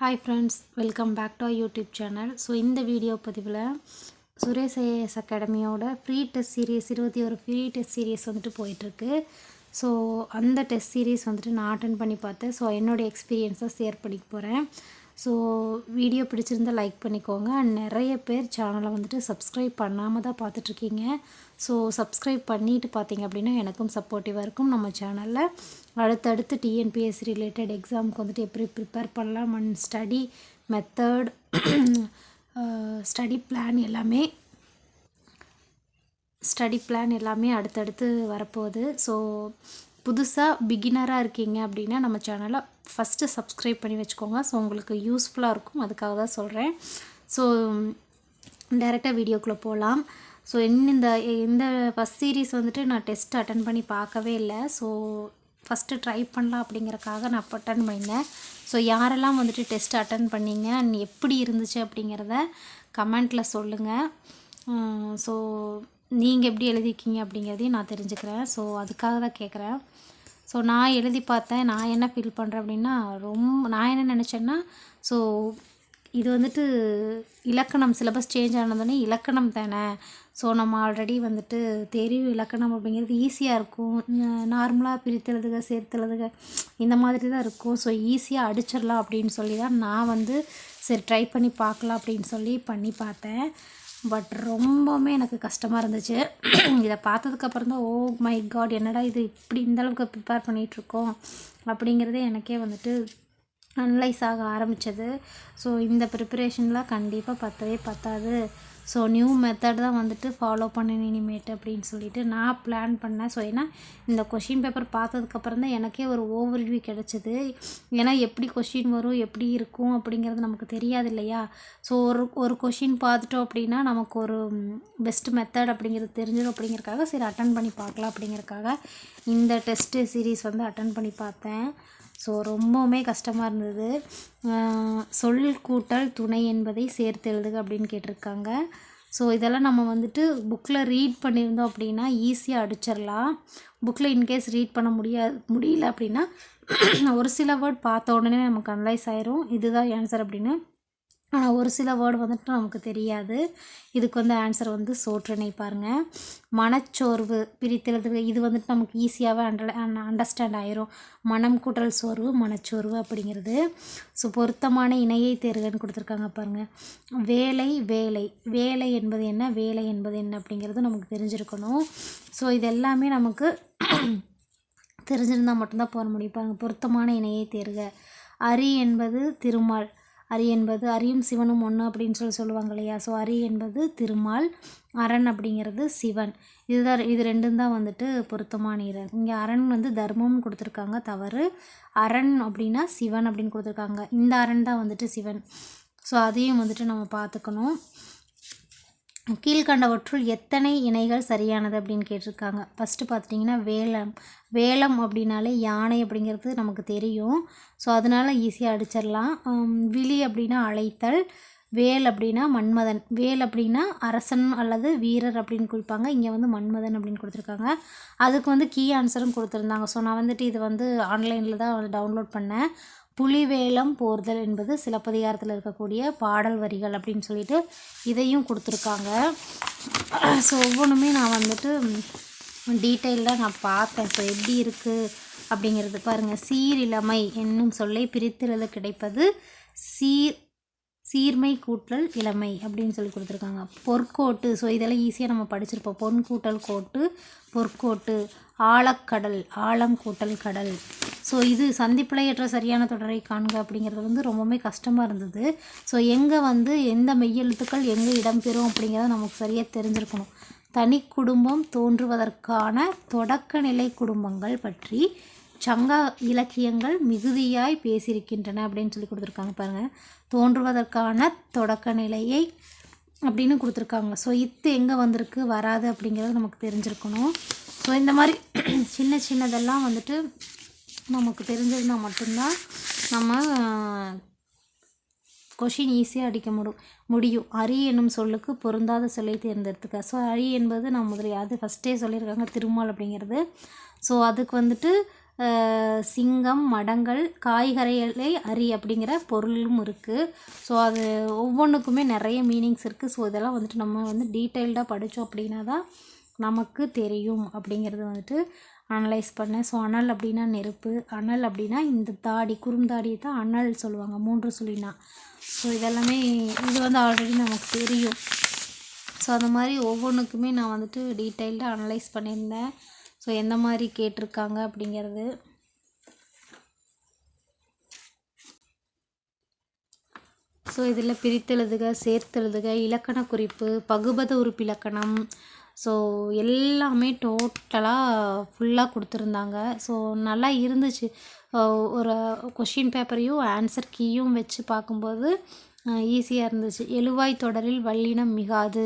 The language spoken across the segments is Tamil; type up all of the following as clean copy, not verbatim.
Hi friends, welcome back to our YouTube channel. So இந்த வீடியோ பதிவில் சுரேஷ் ஐஏஎஸ் அகாடமியோட free test series 21 free test series வந்துட்டு போயிட்டுருக்கு. ஸோ அந்த டெஸ்ட் சீரீஸ் வந்துட்டு நான் அட்டன் பண்ணி பார்த்தேன். ஸோ என்னோடய எக்ஸ்பீரியன்ஸை ஷேர் பண்ணிக்க போகிறேன். ஸோ வீடியோ பிடிச்சிருந்தால் லைக் பண்ணிக்கோங்க. அண்ட் நிறைய பேர் சேனலை வந்துட்டு சப்ஸ்கிரைப் பண்ணாமல் தான் பார்த்துட்ருக்கீங்க. ஸோ சப்ஸ்கிரைப் பண்ணிவிட்டு பார்த்தீங்க அப்படின்னா எனக்கும் சப்போர்ட்டிவாக இருக்கும். நம்ம சேனலில் அடுத்தடுத்து டிஎன்பிஎஸ்சி ரிலேட்டட் எக்ஸாமுக்கு வந்துட்டு எப்படி ப்ரிப்பேர் பண்ணலாம் and study method study plan எல்லாமே அடுத்தடுத்து வரப்போகுது. ஸோ புதுசாக பிகினராக இருக்கீங்க அப்படின்னா நம்ம சேனலை ஃபஸ்ட்டு சப்ஸ்கிரைப் பண்ணி வச்சுக்கோங்க. ஸோ உங்களுக்கு யூஸ்ஃபுல்லாக இருக்கும், அதுக்காக தான் சொல்கிறேன். ஸோ டைரெக்டாக வீடியோக்குள்ளே போகலாம். ஸோ இந்த ஃபஸ்ட் சீரீஸ் வந்துட்டு நான் டெஸ்ட் அட்டன் பண்ணி பார்க்கவே இல்லை. ஸோ ஃபஸ்ட்டு ட்ரை பண்ணலாம் அப்படிங்கிறக்காக நான் அப்போ அட்டன் பண்ணியிருந்தேன். ஸோ யாரெல்லாம் வந்துட்டு டெஸ்ட் அட்டன் பண்ணிங்க அண்ட் எப்படி இருந்துச்சு அப்படிங்கிறத கமெண்ட்டில் சொல்லுங்கள். ஸோ நீங்கள் எப்படி எழுதிக்கிங்க அப்படிங்கிறதையும் நான் தெரிஞ்சுக்கிறேன். ஸோ அதுக்காக தான் கேட்குறேன். ஸோ நான் எழுதி பார்த்தேன். நான் என்ன ஃபீல் பண்ணுறேன் அப்படின்னா, நான் என்ன நினச்சேன்னா, ஸோ இது வந்துட்டு இலக்கணம் சிலபஸ் சேஞ்ச் ஆனதுன்னே இலக்கணம் தானே. ஸோ நம்ம ஆல்ரெடி வந்துட்டு தெரியும் இலக்கணம் அப்படிங்கிறது ஈஸியாக இருக்கும். நார்மலாக பிரித்தெழுதுக சேர்த்தெழுதுக இந்த மாதிரி தான் இருக்கும். ஸோ ஈஸியாக அடிச்சிடலாம் அப்படின்னு சொல்லி தான் நான் வந்து சரி ட்ரை பண்ணி பார்க்கலாம் அப்படின்னு சொல்லி பண்ணி பார்த்தேன். பட் ரொம்பவுமே எனக்கு கஷ்டமாக இருந்துச்சு. இதை பார்த்ததுக்கப்புறம் தான் ஓ மை காட், என்னடா இது இப்படி இந்தளவுக்கு ப்ரிப்பேர் பண்ணிகிட்ருக்கோம் அப்படிங்கிறதே எனக்கே வந்துட்டு அனலைஸ் ஆக ஆரம்பித்தது. ஸோ இந்த ப்ரிப்பரேஷனில் கண்டிப்பாக பத்தவே பத்தாது. ஸோ நியூ மெத்தட் தான் வந்துட்டு ஃபாலோ பண்ணணும் இனிமேட்டு அப்படின்னு சொல்லிட்டு நான் பிளான் பண்ணேன். ஸோ ஏன்னா இந்த கொஷின் பேப்பர் பார்த்ததுக்கப்புறம் தான் எனக்கே ஒரு ஓவர்வியூ கிடச்சிது. ஏன்னா எப்படி கொஷின் வரும், எப்படி இருக்கும் அப்படிங்கிறது நமக்கு தெரியாது இல்லையா. ஸோ ஒரு கொஷின் பார்த்துட்டோம் அப்படின்னா நமக்கு ஒரு பெஸ்ட் மெத்தட் அப்படிங்கிறது தெரிஞ்சிடும் அப்படிங்கிறக்காக சரி அட்டன் பண்ணி பார்க்கலாம் அப்படிங்கிறக்காக இந்த டெஸ்ட்டு சீரீஸ் வந்து அட்டன் பண்ணி பார்த்தேன். ஸோ ரொம்பவுமே கஷ்டமாக இருந்தது. சொல் கூட்டல் துணை என்பதை சேர்த்து எழுதுக அப்படின்னு கேட்டிருக்காங்க. ஸோ இதெல்லாம் நம்ம வந்துட்டு புக்கில் ரீட் பண்ணியிருந்தோம் அப்படின்னா ஈஸியாக அடிச்சிடலாம். புக்கில் இன்கேஸ் ரீட் பண்ண முடியல அப்படின்னா ஒரு சில வேர்ட் பார்த்த உடனே நமக்கு அனலைஸ் ஆயிரும் இதுதான் ஆன்சர் அப்படின்னு. ஆனால் ஒரு சில வேர்டு வந்துட்டு நமக்கு தெரியாது. இதுக்கு வந்து ஆன்சர் வந்து சோற்றினை பாருங்கள். மனச்சோர்வு பிரித்தெழுதுக இது வந்துட்டு நமக்கு ஈஸியாகவே அண்டர்ஸ்டாண்ட் ஆயிரும். மனம் கூட்டல் சோர்வு மனச்சோர்வு அப்படிங்கிறது. ஸோ பொருத்தமான இணையை தேர்வுன்னு கொடுத்துருக்காங்க பாருங்கள். வேலை என்பது என்ன, வேலை என்பது என்ன அப்படிங்கிறது நமக்கு தெரிஞ்சிருக்கணும். ஸோ இது எல்லாமே நமக்கு தெரிஞ்சிருந்தால் மட்டும்தான் போட முடியும். பாருங்கள், பொருத்தமான இணையை தேர்க. அரி என்பது திருமால், அரி என்பது அரியும் சிவனும் ஒன்று அப்படின்னு சொல்லுவாங்க இல்லையா. ஸோ அரி என்பது திருமால், அரண் அப்படிங்கிறது சிவன். இது ரெண்டும் தான் வந்துட்டு பொருத்தமான இரண். இங்கே அரண் வந்து தர்மம்னு கொடுத்துருக்காங்க, தவறு. அரண் அப்படின்னா சிவன் அப்படின்னு கொடுத்துருக்காங்க. இந்த அரண் தான் வந்துட்டு சிவன். ஸோ அதையும் வந்துட்டு நம்ம பார்த்துக்கணும். கீழ்கண்டவற்றுள் எத்தனை இணைகள் சரியானது அப்படின்னு கேட்டிருக்காங்க. ஃபஸ்ட்டு பார்த்துட்டிங்கன்னா வேலம் அப்படின்னாலே யானை அப்படிங்கிறது நமக்கு தெரியும். ஸோ அதனால் ஈஸியாக அடிச்சிடலாம். விழி அப்படின்னா அழைத்தல், வேல் அப்படின்னா மன்மதன், வேல் அப்படின்னா அரசன் அல்லது வீரர் அப்படின்னு குறிப்பாங்க. இங்கே வந்து மன்மதன் அப்படின்னு கொடுத்துருக்காங்க. அதுக்கு வந்து கீ ஆன்சரும் கொடுத்துருந்தாங்க. ஸோ நான் வந்துட்டு இது வந்து ஆன்லைனில் தான் டவுன்லோட் பண்ணேன். புலிவேலம் போர்தல் என்பது சிலப்பதிகாரத்தில் இருக்கக்கூடிய பாடல் வரிகள் அப்படின்னு சொல்லிட்டு இதையும் கொடுத்துருக்காங்க. ஸோ ஒவ்வொன்றுமே நான் வந்துட்டு டீட்டெயிலாக நான் பார்த்தேன். ஸோ எப்படி இருக்குது அப்படிங்கிறது பாருங்கள். சீரிழமை என்னும் சொல்லை பிரித்தெழுத கிடைப்பது சீர்மை கூட்டல் இளமை அப்படின்னு சொல்லி கொடுத்துருக்காங்க. பொற்கோட்டு, ஸோ இதெல்லாம் ஈஸியாக நம்ம படிச்சிருப்போம். பொன் கூட்டல் கோட்டு பொற்கோட்டு. ஆழக்கடல், ஆழம் கூட்டல் கடல். ஸோ இது சந்திப்பிழையற்ற சரியான தொடரை காண்க அப்படிங்கிறது வந்து ரொம்பவுமே கஷ்டமாக இருந்தது. ஸோ எங்கே வந்து எந்த மெய்யெழுத்துக்கள் எங்கே இடம்பெறும் அப்படிங்கிறத நமக்கு சரியாக தெரிஞ்சிருக்கணும். தனி குடும்பம் தோன்றுவதற்கான தொடக்க நிலை குடும்பங்கள் பற்றி சங்க இலக்கியங்கள் மிகுதியாய் பேசியிருக்கின்றன அப்படின்னு சொல்லி கொடுத்துருக்காங்க பாருங்கள். தோன்றுவதற்கான தொடக்க நிலையை அப்படின்னு கொடுத்துருக்காங்க. ஸோ எங்கே வந்திருக்கு வராது அப்படிங்கிறது நமக்கு தெரிஞ்சிருக்கணும். ஸோ இந்த மாதிரி சின்னதெல்லாம் வந்துட்டு நமக்கு தெரிஞ்சிருந்தால் மட்டும்தான் நம்ம கொஷின் ஈஸியாக அடிக்க முடியும். அரி என்னும் சொல்லுக்கு பொருந்தாத சொல்லை தேர்ந்தெடுத்துக்க. ஸோ அரி என்பது நான் அது ஃபஸ்ட்டே சொல்லியிருக்காங்க திருமால் அப்படிங்கிறது. ஸோ அதுக்கு வந்துட்டு சிங்கம், மடங்கள், காய்கறிகளை அறி அப்படிங்கிற பொருளும் இருக்குது. ஸோ அது ஒவ்வொன்றுக்குமே நிறைய மீனிங்ஸ் இருக்குது. ஸோ இதெல்லாம் வந்துட்டு நம்ம வந்து டீட்டெயில்டாக படித்தோம் அப்படின்னா தான் நமக்கு தெரியும் அப்படிங்கிறது வந்துட்டு அனலைஸ் பண்ணேன். ஸோ அனல் அப்படின்னா நெருப்பு, அனல் அப்படின்னா இந்த தாடி குறுந்தாடியை தான் அனல் சொல்லுவாங்க 3 சுழினா. ஸோ இதெல்லாமே இது வந்து ஆல்ரெடி நமக்கு தெரியும். ஸோ அந்த மாதிரி ஒவ்வொன்றுக்குமே நான் வந்துட்டு டீட்டெயில்டாக அனலைஸ் பண்ணியிருந்தேன். ஸோ எந்த மாதிரி கேட்டிருக்காங்க அப்படிங்கிறது. ஸோ இதில் பிரித்தெழுதுக, சேர்த்தெழுதுக, இலக்கண குறிப்பு, பகுபத உறுப்பிலக்கணம், ஸோ எல்லாமே டோட்டலாக ஃபுல்லாக கொடுத்துருந்தாங்க. ஸோ நல்லா இருந்துச்சு. ஒரு கொஷின் பேப்பரையும் ஆன்சர் கீயும் வச்சு பார்க்கும்போது ஈஸியாக இருந்துச்சு. எழுவாய் தொடரில் வல்லினம் மிகாது,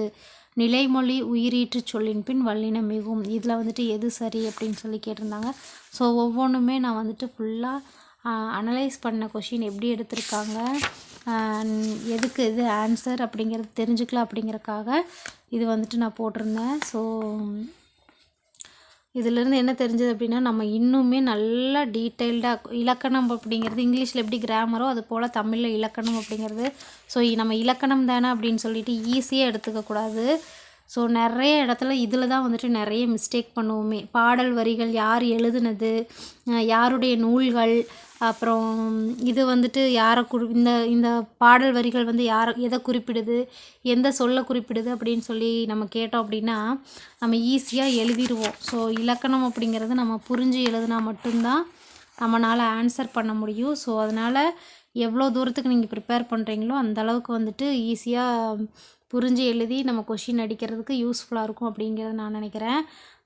நிலைமொழி உயிரீற்று சொல்லின் பின் வல்லினம் மிகும். இதில் வந்துட்டு எது சரி அப்படின்னு சொல்லி கேட்டிருந்தாங்க. ஸோ ஒவ்வொன்றுமே நான் வந்துட்டு ஃபுல்லாக அனலைஸ் பண்ண கொஷின் எப்படி எடுத்திருக்காங்க, எதுக்கு எது ஆன்சர் அப்படிங்கிறது தெரிஞ்சுக்கலாம் அப்படிங்கிறக்காக இது வந்துட்டு நான் போட்டிருந்தேன். ஸோ இதிலேருந்து என்ன தெரிஞ்சது அப்படின்னா, நம்ம இன்னுமே நல்லா டீட்டெயில்டாக இலக்கணம் அப்படிங்கிறது இங்கிலீஷில் எப்படி கிராமரோ அது போல் தமிழில் இலக்கணம் அப்படிங்கிறது. ஸோ நம்ம இலக்கணம் தானே அப்படின்னு சொல்லிட்டு ஈஸியாக எடுத்துக்கக்கூடாது. ஸோ நிறைய இடத்துல இதில் தான் வந்துட்டு நிறைய மிஸ்டேக் பண்ணுவோமே. பாடல் வரிகள் யார் எழுதுனது, யாருடைய நூல்கள், அப்புறம் இது வந்துட்டு யாரை இந்த பாடல் வரிகள் வந்து எதை குறிப்பிடுது, எந்த சொல்ல குறிப்பிடுது அப்படின்னு சொல்லி நம்ம கேட்டோம் அப்படின்னா நம்ம ஈஸியாக எழுதிடுவோம். ஸோ இலக்கணம் அப்படிங்கிறது நம்ம புரிஞ்சு எழுதுனா மட்டும்தான் நம்மளால் ஆன்சர் பண்ண முடியும். ஸோ அதனால் எவ்வளோ தூரத்துக்கு நீங்கள் ப்ரிப்பேர் பண்ணுறீங்களோ அந்த அளவுக்கு வந்துட்டு ஈஸியாக புரிஞ்சு எழுதி நம்ம கொஷின் அடிக்கிறதுக்கு யூஸ்ஃபுல்லாக இருக்கும் அப்படிங்கிறத நான் நினைக்கிறேன்.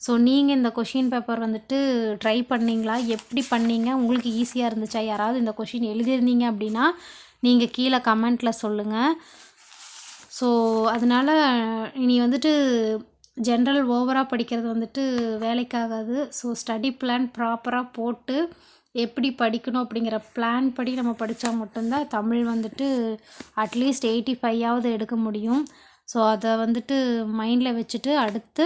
ஸோ நீங்கள் இந்த கொஷின் பேப்பர் வந்துட்டு ட்ரை பண்ணிங்களா, எப்படி பண்ணீங்க, உங்களுக்கு ஈஸியாக இருந்துச்சா, யாராவது இந்த கொஷின் எழுதியிருந்தீங்க அப்படின்னா நீங்கள் கீழே கமெண்ட்டில் சொல்லுங்கள். ஸோ அதனால் இனி வந்துட்டு ஜென்ரல் ஓவராக படிக்கிறது வந்துட்டு வேலைக்காகாது. ஸோ ஸ்டடி பிளான் ப்ராப்பராக போட்டு எப்படி படிக்கணும் அப்படிங்கிற பிளான் படி நம்ம படித்தா மட்டும்தான் தமிழ் வந்துட்டு அட்லீஸ்ட் 85ஆவது எடுக்க முடியும். ஸோ அதை வந்துட்டு மைண்டில் வச்சுட்டு அடுத்து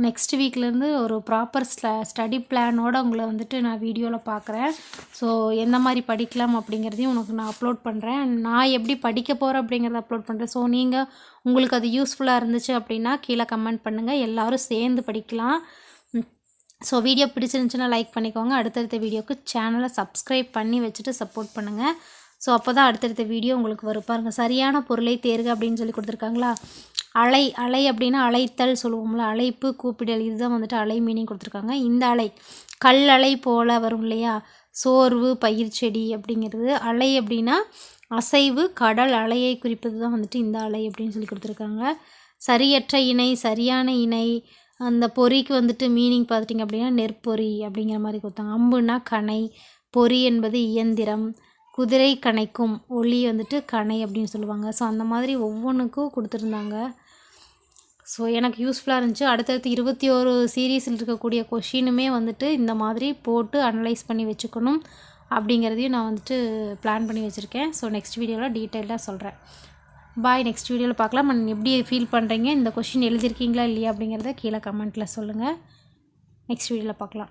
நெக்ஸ்ட் வீக்லேருந்து ஒரு ப்ராப்பர் ஸ்டடி பிளானோட உங்களை வந்துட்டு நான் வீடியோவில் பார்க்குறேன். ஸோ எந்த மாதிரி படிக்கலாம் அப்படிங்கிறதையும் உனக்கு நான் அப்லோட் பண்ணுறேன். நான் எப்படி படிக்க போகிறேன் அப்படிங்கிறத அப்லோட் பண்ணுறேன். ஸோ நீங்கள் உங்களுக்கு அது யூஸ்ஃபுல்லாக இருந்துச்சு அப்படின்னா கீழே கமெண்ட் பண்ணுங்கள், எல்லோரும் சேர்ந்து படிக்கலாம். ஸோ வீடியோ பிடிச்சிருந்துச்சுன்னா லைக் பண்ணிக்கோங்க. அடுத்தடுத்த வீடியோவுக்கு சேனலை சப்ஸ்கிரைப் பண்ணி வச்சுட்டு சப்போர்ட் பண்ணுங்கள். ஸோ அப்போ தான் அடுத்தடுத்த வீடியோ உங்களுக்கு வரும். பாருங்கள், சரியான பொருளை தேர்க அப்படின்னு சொல்லி கொடுத்துருக்காங்களா. அலை அப்படின்னா அழைத்தல் சொல்லுவோம்ல, அழைப்பு, கூப்பிடல், இதுதான் வந்துட்டு அலை மீனிங் கொடுத்துருக்காங்க. இந்த அலை கல் அலை போல் வரும் இல்லையா, சோர்வு, பயிர் செடி அப்படிங்கிறது. அலை அப்படின்னா அசைவு, கடல் அலையை குறிப்பது தான் வந்துட்டு இந்த அலை அப்படின்னு சொல்லி கொடுத்துருக்காங்க. சரியற்ற இணை, சரியான இணை. அந்த பொறிக்கு வந்துட்டு மீனிங் பார்த்துட்டிங்க அப்படின்னா நெற்பொறி அப்படிங்கிற மாதிரி கொடுத்தாங்க. அம்புனா கணை, பொறி என்பது இயந்திரம், குதிரை கணைக்கும், ஒளி வந்துட்டு கணை அப்படின்னு சொல்லுவாங்க. ஸோ அந்த மாதிரி ஒவ்வொன்றுக்கும் கொடுத்துருந்தாங்க. ஸோ எனக்கு யூஸ்ஃபுல்லாக இருந்துச்சு. அடுத்தடுத்து 21 சீரீஸில் இருக்கக்கூடிய கொஷினுமே வந்துட்டு இந்த மாதிரி போட்டு அனலைஸ் பண்ணி வச்சுக்கணும் அப்படிங்கிறதையும் நான் வந்துட்டு பிளான் பண்ணி வச்சுருக்கேன். ஸோ நெக்ஸ்ட் வீடியோவில் டீட்டெயில்டாக சொல்கிறேன். பாய், நெக்ஸ்ட் வீடியோவில் பார்க்கலாம். எப்படி ஃபீல் பண்ணுறீங்க, இந்த கொஷின் எழுதியிருக்கீங்களா இல்லையா அப்படிங்கிறத கீழே கமெண்ட்டில் சொல்லுங்கள். நெக்ஸ்ட் வீடியோவில் பார்க்கலாம்.